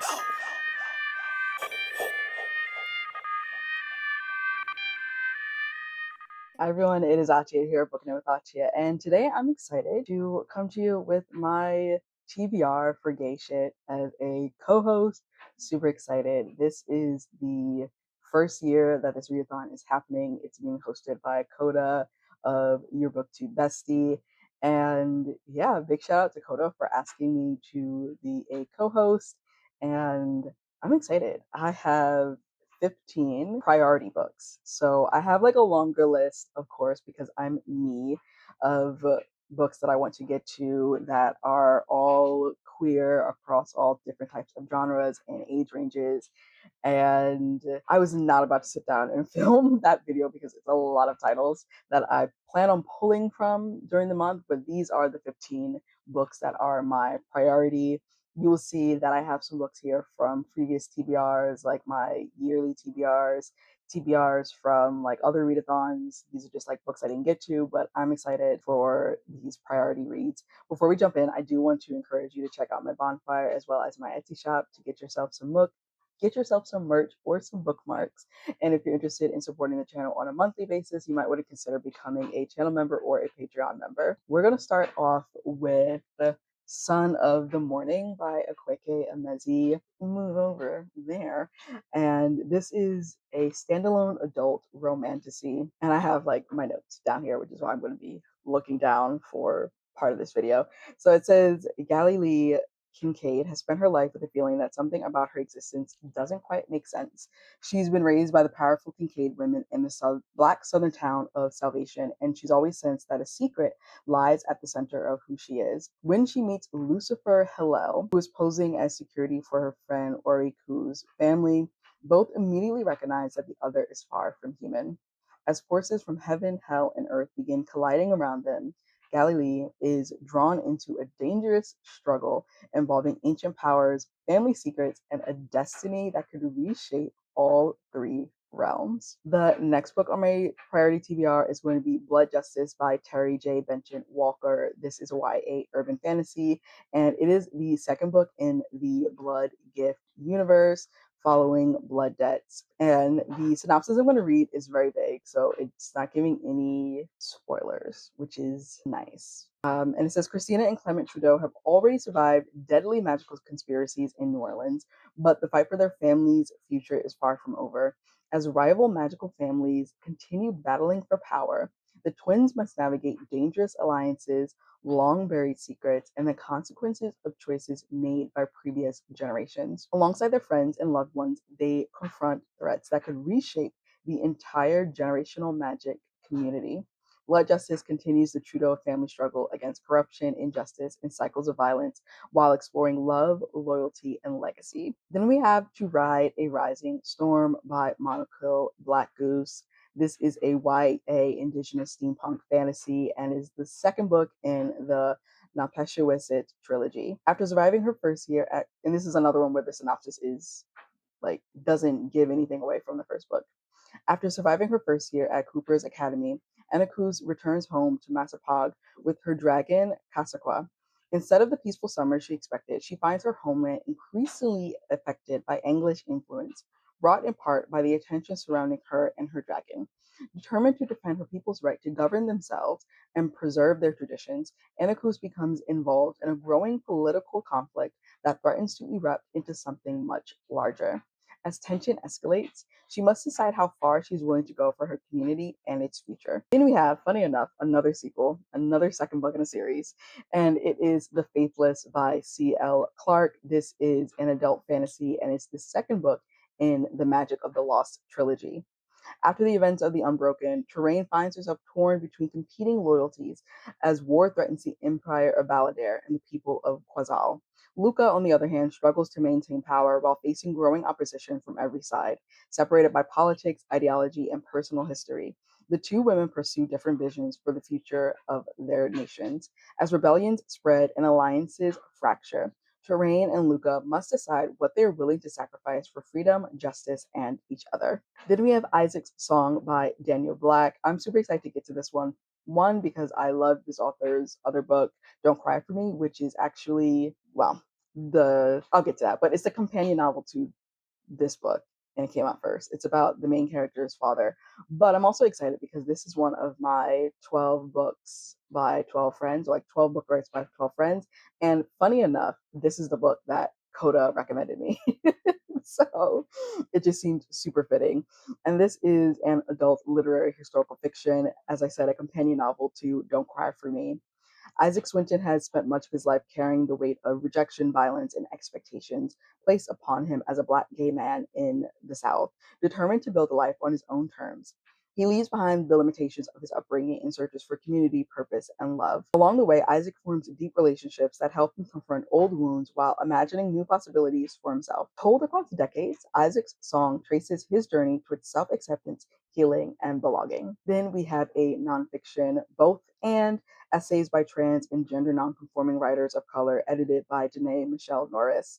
Hi everyone, it is Achia here, Booking It with Achia, and today I'm excited to come to you with my TBR for gay shit as a co-host. Super excited. This is the first year that this readathon is happening. It's being hosted by Coda of Your Booktube Bestie. And yeah, big shout out to Coda for asking me to be a co-host. And I'm excited. I have 15 priority books. So I have like a longer list, of course, because I'm me, of books that I want to get to that are all queer across all different types of genres and age ranges. And I was not about to sit down and film that video because it's a lot of titles that I plan on pulling from during the month, but these are the 15 books that are my priority. You will see that I have some books here from previous TBRs, like my yearly TBRs from like other readathons. These are just like books I didn't get to, but I'm excited for these priority reads. Before we jump in, I do want to encourage you to check out my bonfire as well as my Etsy shop to get yourself some merch or some bookmarks. And if you're interested in supporting the channel on a monthly basis, you might want to consider becoming a channel member or a Patreon member. We're going to start off with Son of the Morning by Akwaeke Emezi. Move over there. And this is a standalone adult romantasy. And I have like my notes down here, which is why I'm going to be looking down for part of this video. So it says Galilee Kincaid has spent her life with a feeling that something about her existence doesn't quite make sense. She's been raised by the powerful Kincaid women in the black southern town of Salvation, and she's always sensed that a secret lies at the center of who she is. When she meets Lucifer Hillel, who is posing as security for her friend Aricka's family, both immediately recognize that the other is far from human. As forces from heaven, hell, and earth begin colliding around them, Galilee is drawn into a dangerous struggle involving ancient powers, family secrets, and a destiny that could reshape all three realms. The next book on my priority TBR is going to be Blood Justice by Terry J. Benton-Walker. This is a YA urban fantasy, and it is the second book in the Blood Gift universe following Blood Debts. And the synopsis I'm going to read is very vague, so it's not giving any spoilers, which is nice. And it says Christina and Clement Trudeau have already survived deadly magical conspiracies in New Orleans, but the fight for their family's future is far from over. As rival magical families continue battling for power, the twins must navigate dangerous alliances, long buried secrets, and the consequences of choices made by previous generations. Alongside their friends and loved ones, they confront threats that could reshape the entire generational magic community. Blood Justice continues the Trudeau family struggle against corruption, injustice, and cycles of violence while exploring love, loyalty, and legacy. Then we have To Ride a Rising Storm by Moniquill Blackgoose. This is a YA Indigenous steampunk fantasy and is the second book in the Napeshewisit trilogy. After surviving her first year at, and this is another one where the synopsis is like doesn't give anything away from the first book. After surviving her first year at Cooper's Academy, Anakuz returns home to Massapog with her dragon, Kasakwa. Instead of the peaceful summer she expected, she finds her homeland increasingly affected by English influence, brought in part by the attention surrounding her and her dragon. Determined to defend her people's right to govern themselves and preserve their traditions, Anakuz becomes involved in a growing political conflict that threatens to erupt into something much larger. As tension escalates, she must decide how far she's willing to go for her community and its future. Then we have, funny enough, another sequel, another second book in a series, and it is The Faithless by C.L. Clarke. This is an adult fantasy, and it's the second book in the Magic of the Lost trilogy. After the events of the Unbroken, Terrain finds herself torn between competing loyalties as war threatens the Empire of Ballader and the people of Quazal. Luca, on the other hand, struggles to maintain power while facing growing opposition from every side, separated by politics, ideology, and personal history. The two women pursue different visions for the future of their nations. As rebellions spread and alliances fracture, Terrain and Luca must decide what they are willing to sacrifice for freedom, justice, and each other. Then we have Isaac's Song by Daniel Black. I'm super excited to get to this one. One, because I love this author's other book, Don't Cry For Me, which is actually, well, I'll get to that, but it's the companion novel to this book, and it came out first. It's about the main character's father. But I'm also excited because this is one of my 12 books by 12 friends, or like 12 book rights by 12 friends. And funny enough, this is the book that Coda recommended me. So it just seemed super fitting. And this is an adult literary historical fiction, as I said, a companion novel to Don't Cry for Me. Isaac Swinton has spent much of his life carrying the weight of rejection, violence, and expectations placed upon him as a Black gay man in the South, determined to build a life on his own terms. He leaves behind the limitations of his upbringing and searches for community, purpose, and love. Along the way, Isaac forms deep relationships that help him confront old wounds while imagining new possibilities for himself. Told across decades, Isaac's song traces his journey towards self acceptance, healing, and belonging. Then we have a nonfiction, both and essays by trans and gender nonconforming writers of color, edited by Denne, Michele, Norris.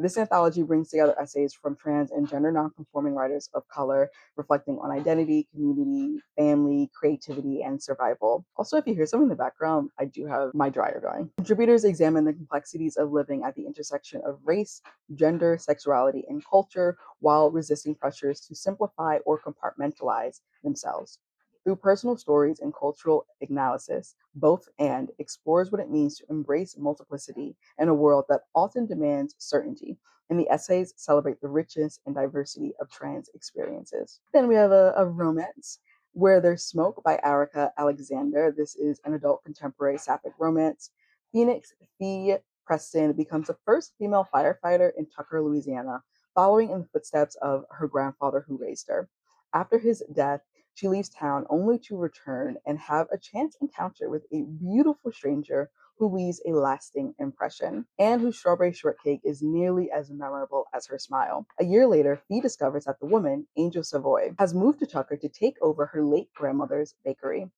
This anthology brings together essays from trans and gender nonconforming writers of color, reflecting on identity, community, family, creativity, and survival. Also, if you hear something in the background, I do have my dryer going. Contributors examine the complexities of living at the intersection of race, gender, sexuality, and culture while resisting pressures to simplify or compartmentalize themselves. Through personal stories and cultural analysis, both and explores what it means to embrace multiplicity in a world that often demands certainty. And the essays celebrate the richness and diversity of trans experiences. Then we have a romance, Where There's Smoke by Aricka Alexander. This is an adult contemporary sapphic romance. Phoenix Fee Preston becomes the first female firefighter in Tucker, Louisiana, following in the footsteps of her grandfather who raised her. After his death, she leaves town only to return and have a chance encounter with a beautiful stranger who leaves a lasting impression, and whose strawberry shortcake is nearly as memorable as her smile. A year later, Fee discovers that the woman, Angel Savoy, has moved to Tucker to take over her late grandmother's bakery.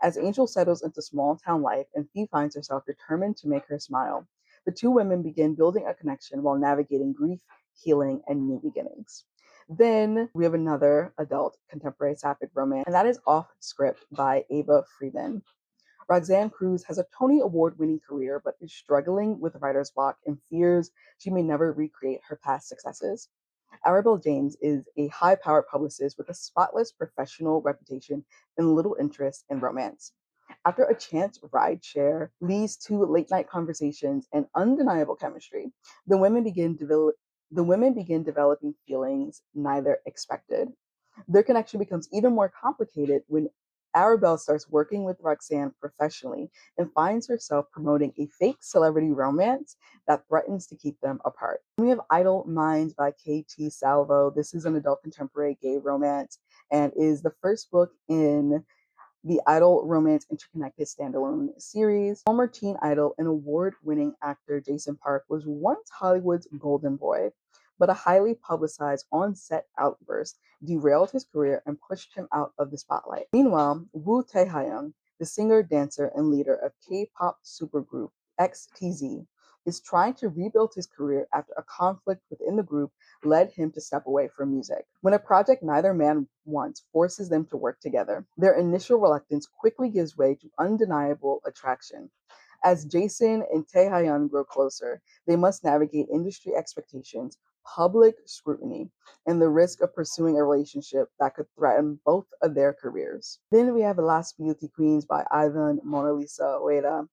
As Angel settles into small town life and Fee finds herself determined to make her smile, the two women begin building a connection while navigating grief, healing, and new beginnings. Then we have another adult contemporary sapphic romance, and that is Off Script by Ava Freeman. Roxanne Cruz has a Tony Award winning career but is struggling with writer's block and fears she may never recreate her past successes. Arabelle James is a high powered publicist with a spotless professional reputation and little interest in romance. After a chance ride share leads to late night conversations and undeniable chemistry, the women begin, developing feelings neither expected. Their connection becomes even more complicated when Arabelle starts working with Roxanne professionally and finds herself promoting a fake celebrity romance that threatens to keep them apart. We have Idle Minds by K.T. Salvo. This is an adult contemporary gay romance and is the first book in the Idol Romance Interconnected standalone series. Former teen idol and award-winning actor Jason Park was once Hollywood's golden boy, but a highly publicized on-set outburst derailed his career and pushed him out of the spotlight. Meanwhile, Woo Tae-hyun, the singer, dancer, and leader of K-pop supergroup XTZ, is trying to rebuild his career after a conflict within the group led him to step away from music. When a project neither man wants forces them to work together, their initial reluctance quickly gives way to undeniable attraction. As Jason and Tae-hyun grow closer, they must navigate industry expectations, public scrutiny, and the risk of pursuing a relationship that could threaten both of their careers. Then we have The Last Beauty Queens by Iván, Monalisa, Ojeda.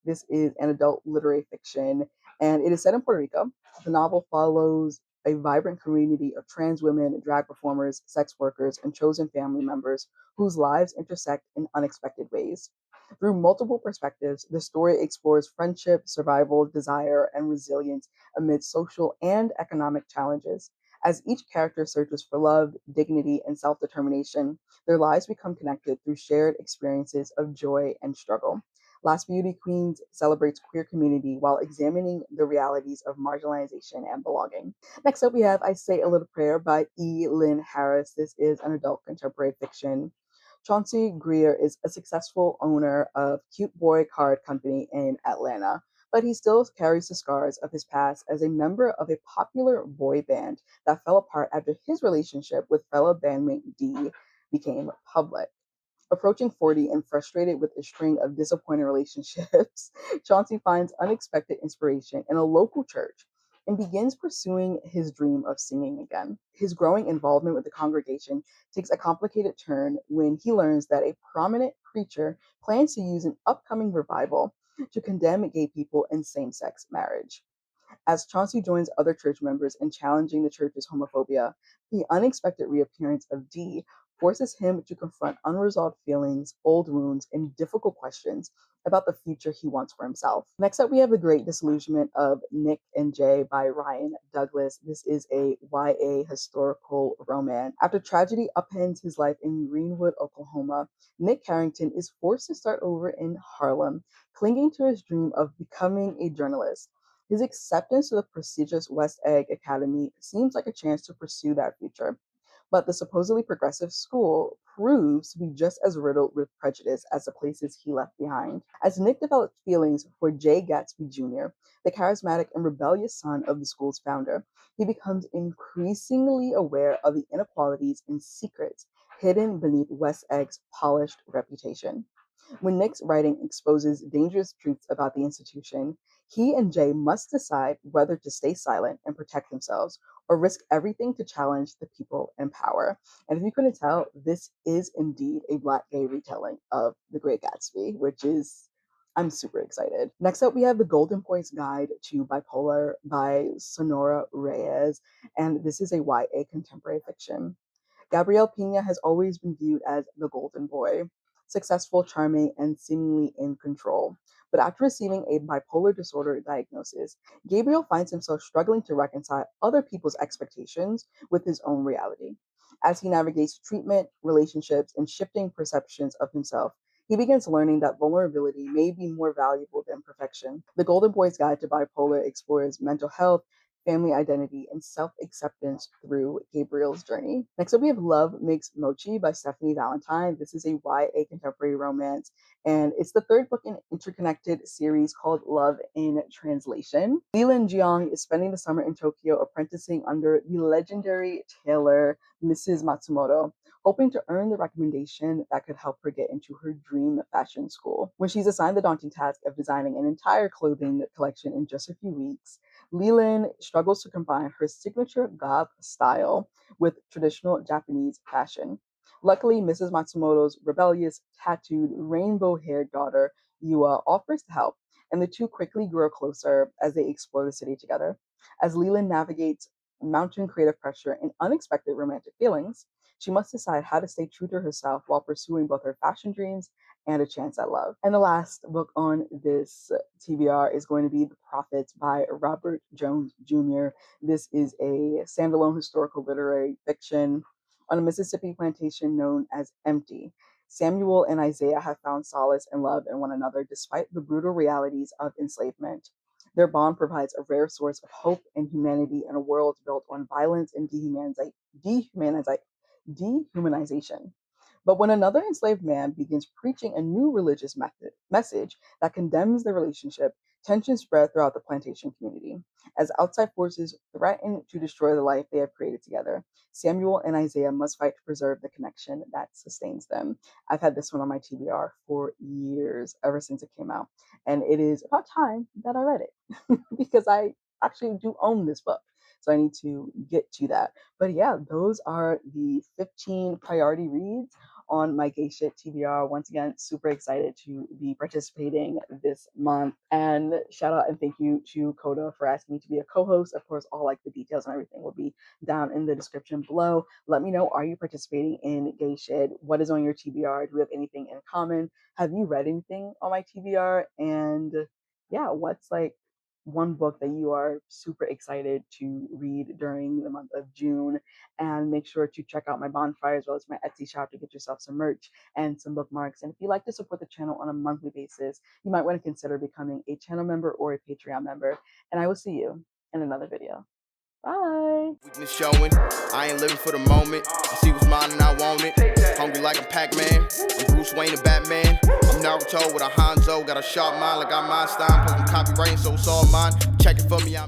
This is an adult literary fiction, and it is set in Puerto Rico. The novel follows a vibrant community of trans women, drag performers, sex workers, and chosen family members whose lives intersect in unexpected ways. Through multiple perspectives, the story explores friendship, survival, desire, and resilience amid social and economic challenges. As each character searches for love, dignity, and self determination, their lives become connected through shared experiences of joy and struggle. Last Beauty Queens celebrates queer community while examining the realities of marginalization and belonging. Next up, we have I Say a Little Prayer by E. Lynn Harris. This is an adult contemporary fiction. Chauncey Greer is a successful owner of Cute Boy Card Company in Atlanta, but he still carries the scars of his past as a member of a popular boy band that fell apart after his relationship with fellow bandmate D became public. Approaching 40 and frustrated with a string of disappointing relationships, Chauncey finds unexpected inspiration in a local church and begins pursuing his dream of singing again. His growing involvement with the congregation takes a complicated turn when he learns that a prominent preacher plans to use an upcoming revival to condemn gay people in same-sex marriage. As Chauncey joins other church members in challenging the church's homophobia, the unexpected reappearance of Dee forces him to confront unresolved feelings, old wounds, and difficult questions about the future he wants for himself. Next up, we have The Great Disillusionment of Nick and Jay by Ryan Douglas. This is a YA historical romance. After tragedy upends his life in Greenwood, Oklahoma, Nick Carrington is forced to start over in Harlem, clinging to his dream of becoming a journalist. His acceptance to the prestigious West Egg Academy seems like a chance to pursue that future, but the supposedly progressive school proves to be just as riddled with prejudice as the places he left behind. As Nick develops feelings for Jay Gatsby Jr., the charismatic and rebellious son of the school's founder, he becomes increasingly aware of the inequalities and secrets hidden beneath West Egg's polished reputation. When Nick's writing exposes dangerous truths about the institution, he and Jay must decide whether to stay silent and protect themselves or risk everything to challenge the people in power. And if you couldn't tell, this is indeed a Black gay retelling of The Great Gatsby, which is, I'm super excited. Next up, we have The Golden Boy's Guide to Bipolar by Sonora Reyes, and this is a YA contemporary fiction. Gabriel Pena has always been viewed as the golden boy, successful, charming, and seemingly in control. But after receiving a bipolar disorder diagnosis, Gabriel finds himself struggling to reconcile other people's expectations with his own reality. As he navigates treatment, relationships, and shifting perceptions of himself, he begins learning that vulnerability may be more valuable than perfection. The Golden Boy's Guide to Bipolar explores mental health, family identity, and self-acceptance through Gabriel's journey. Next up, we have Love Makes Mochi by Stefany Valentine. This is a YA contemporary romance, and it's the third book in an interconnected series called Love in Translation. Lynn Jiang is spending the summer in Tokyo apprenticing under the legendary tailor Mrs. Matsumoto, hoping to earn the recommendation that could help her get into her dream fashion school. When she's assigned the daunting task of designing an entire clothing collection in just a few weeks, Leland struggles to combine her signature goth style with traditional Japanese fashion. Luckily, Mrs. Matsumoto's rebellious, tattooed, rainbow-haired daughter, Yua, offers to help, and the two quickly grow closer as they explore the city together. As Leland navigates mounting creative pressure and unexpected romantic feelings, she must decide how to stay true to herself while pursuing both her fashion dreams and a chance at love. And the last book on this TBR is going to be The Prophets by Robert Jones Jr. This is a standalone historical literary fiction on a Mississippi plantation known as Empty. Samuel and Isaiah have found solace and love in one another despite the brutal realities of enslavement. Their bond provides a rare source of hope and humanity in a world built on violence and dehumanization. But when another enslaved man begins preaching a new religious message that condemns the relationship, tensions spread throughout the plantation community. As outside forces threaten to destroy the life they have created together, Samuel and Isaiah must fight to preserve the connection that sustains them. I've had this one on my TBR for years, ever since it came out. And it is about time that I read it because I actually do own this book. So I need to get to that. But yeah, those are the 15 priority reads on my Gay Shit TBR. Once again, super excited to be participating this month. And shout out and thank you to Coda for asking me to be a co-host. Of course, all like the details and everything will be down in the description below. Let me know, are you participating in Gay Shit? What is on your TBR? Do we have anything in common? Have you read anything on my TBR? And yeah, what's like one book that you are super excited to read during the month of June? And make sure to check out my bonfire as well as my Etsy shop to get yourself some merch and some bookmarks. And if you like to support the channel on a monthly basis, you might want to consider becoming a channel member or a Patreon member. And I will see you in another video. Bye. Weakness showing. I ain't living for the moment. I see what's mine and I want it. Hungry like a Pac-Man. I'm Bruce Wayne and Batman. I'm Naruto with a Hanzo. Got a sharp mind like I'm Einstein. Plus I'm copywriting, so it's all mine. Check it for me. I'm